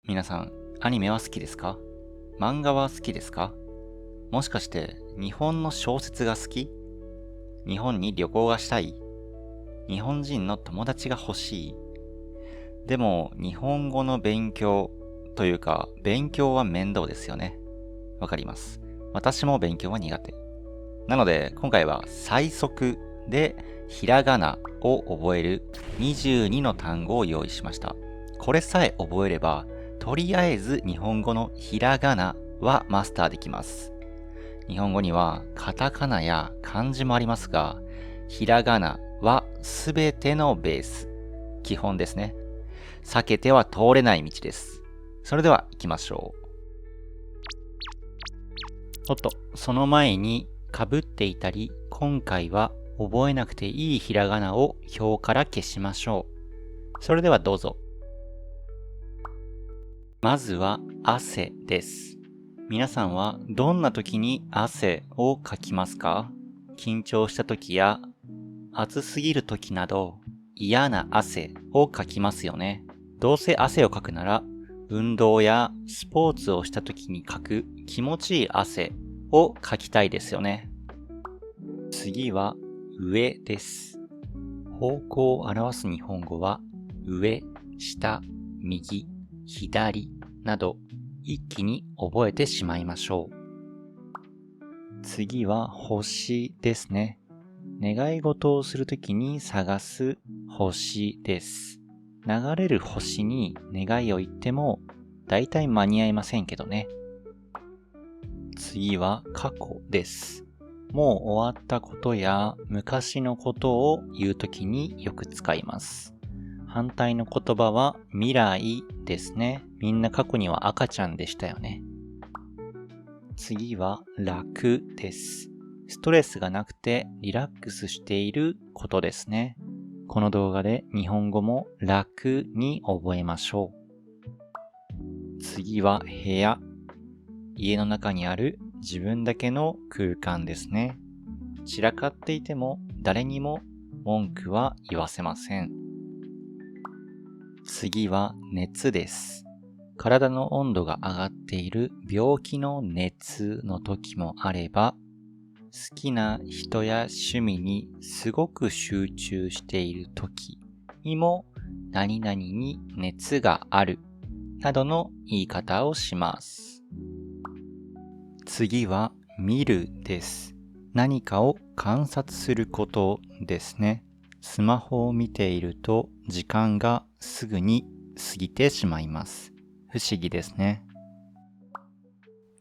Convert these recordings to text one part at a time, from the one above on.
皆さん、アニメは好きですか？漫画は好きですか？もしかして日本の小説が好き？日本に旅行がしたい？日本人の友達が欲しい？でも日本語の勉強というか勉強は面倒ですよね。わかります。私も勉強は苦手。なので今回は最速でひらがなを覚える22の単語を用意しました。これさえ覚えればとりあえず日本語のひらがなはマスターできます。日本語にはカタカナや漢字もありますが、ひらがなはすべてのベース、基本ですね。避けては通れない道です。それでは行きましょう。その前に被っていたり、今回は覚えなくていいひらがなを表から消しましょう。それではどうぞ。まずは汗です。皆さんはどんな時に汗をかきますか？緊張した時や暑すぎる時など嫌な汗をかきますよね。どうせ汗をかくなら運動やスポーツをした時にかく気持ちいい汗をかきたいですよね。次は上です。方向を表す日本語は上、下、右、左など一気に覚えてしまいましょう。次は星ですね。願い事をするときに探す星です。流れる星に願いを言ってもだいたい間に合いませんけどね。次は過去です。もう終わったことや昔のことを言うときによく使います。反対の言葉は未来ですね。みんな過去には赤ちゃんでしたよね。次は楽です。ストレスがなくてリラックスしていることですね。この動画で日本語も楽に覚えましょう。次は部屋。家の中にある自分だけの空間ですね。散らかっていても誰にも文句は言わせません。次は熱です。体の温度が上がっている病気の熱の時もあれば、好きな人や趣味にすごく集中している時にも何々に熱があるなどの言い方をします。次は見るです。何かを観察することですね。スマホを見ていると時間がすぐに過ぎてしまいます。不思議ですね。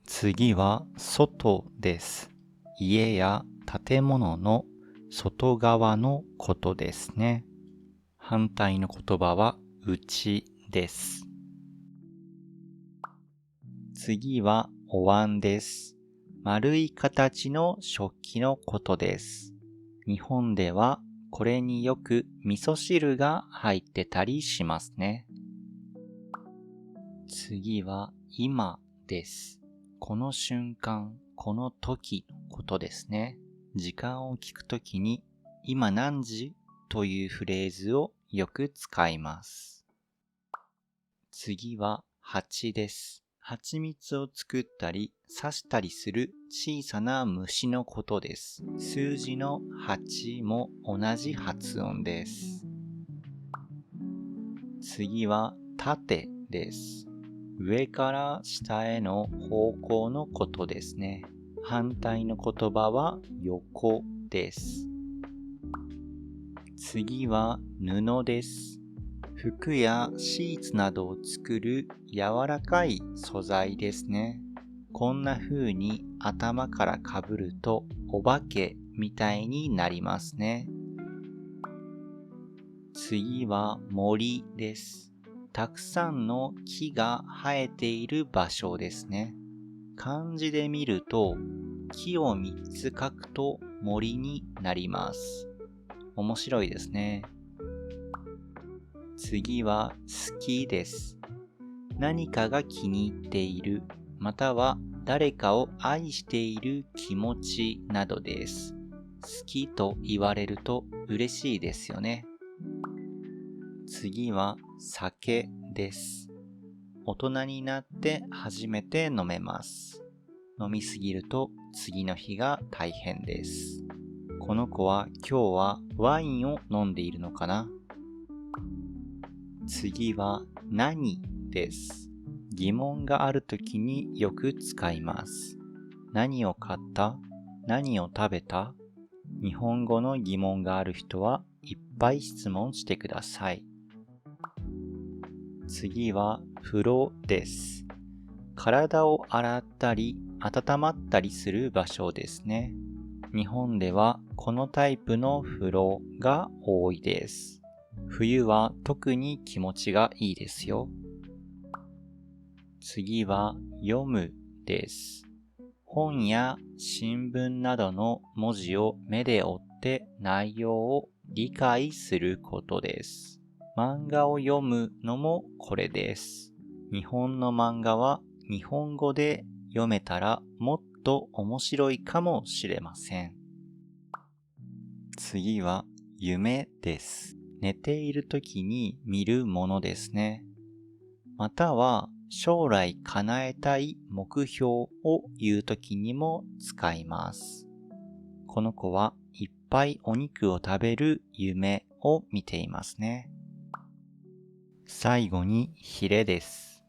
次は外です。家や建物の外側のことですね。反対の言葉は内です。次はお椀です。丸い形の食器のことです。日本ではこれによく味噌汁が入ってたりしますね。次は今です。この瞬間、この時のことですね。時間を聞くときに今何時というフレーズをよく使います。次は蜂です。蜂蜜を作ったり刺したりする小さな虫のことです。数字の8も同じ発音です。次は縦です。上から下への方向のことですね。反対の言葉は横です。次は布です。服やシーツなどを作る柔らかい素材ですね。こんな風に頭からかぶるとお化けみたいになりますね。次は森です。たくさんの木が生えている場所ですね。漢字で見ると木を3つ書くと森になります。面白いですね。次は好きです。何かが気に入っている、または誰かを愛している気持ちなどです。好きと言われると嬉しいですよね。次は酒です。大人になって初めて飲めます。飲みすぎると次の日が大変です。この子は今日はワインを飲んでいるのかな？次は何です。疑問があるときによく使います。何を買った？何を食べた？日本語の疑問がある人はいっぱい質問してください。次は風呂です。体を洗ったり温まったりする場所ですね。日本ではこのタイプの風呂が多いです。冬は特に気持ちがいいですよ。次は読むです。本や新聞などの文字を目で追って内容を理解することです。漫画を読むのもこれです。日本の漫画は日本語で読めたらもっと面白いかもしれません。次は夢です。寝ている時に見るものですね。または将来叶えたい目標を言う時にも使います。この子はいっぱいお肉を食べる夢を見ていますね。最後にヒレです。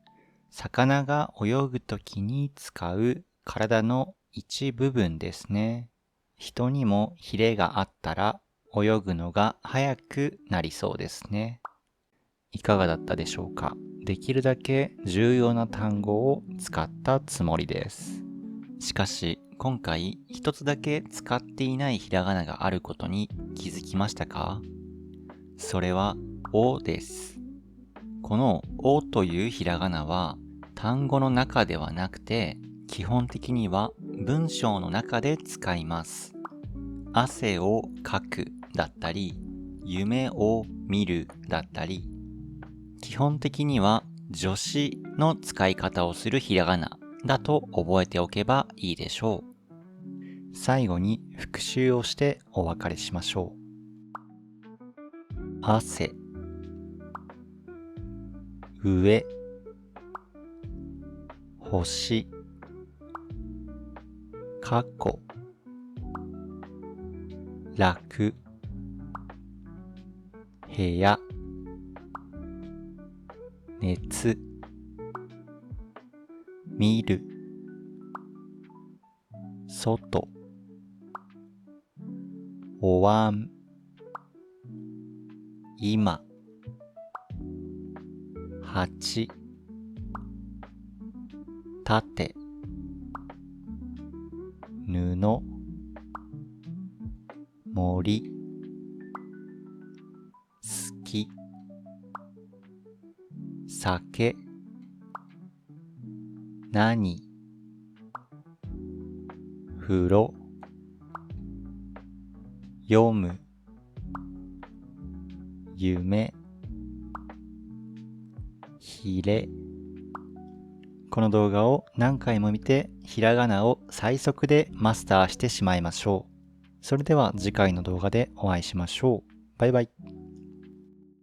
魚が泳ぐ時に使う体の一部分ですね。人にもヒレがあったら泳ぐのが早くなりそうですね。いかがだったでしょうか？できるだけ重要な単語を使ったつもりです。しかし今回一つだけ使っていないひらがながあることに気づきましたか？それはおです。このおというひらがなは単語の中ではなくて基本的には文章の中で使います。汗をかくだったり夢を見るだったり基本的には助詞の使い方をするひらがなだと覚えておけばいいでしょう。最後に復習をしてお別れしましょう。汗、上、星、過去、楽、部屋、熱、見る、外、お椀、今、8、縦、布、森、好き、酒、何、風呂、読む、夢、ひれ。この動画を何回も見てひらがなを最速でマスターしてしまいましょう。それでは次回の動画でお会いしましょう。バイバイ。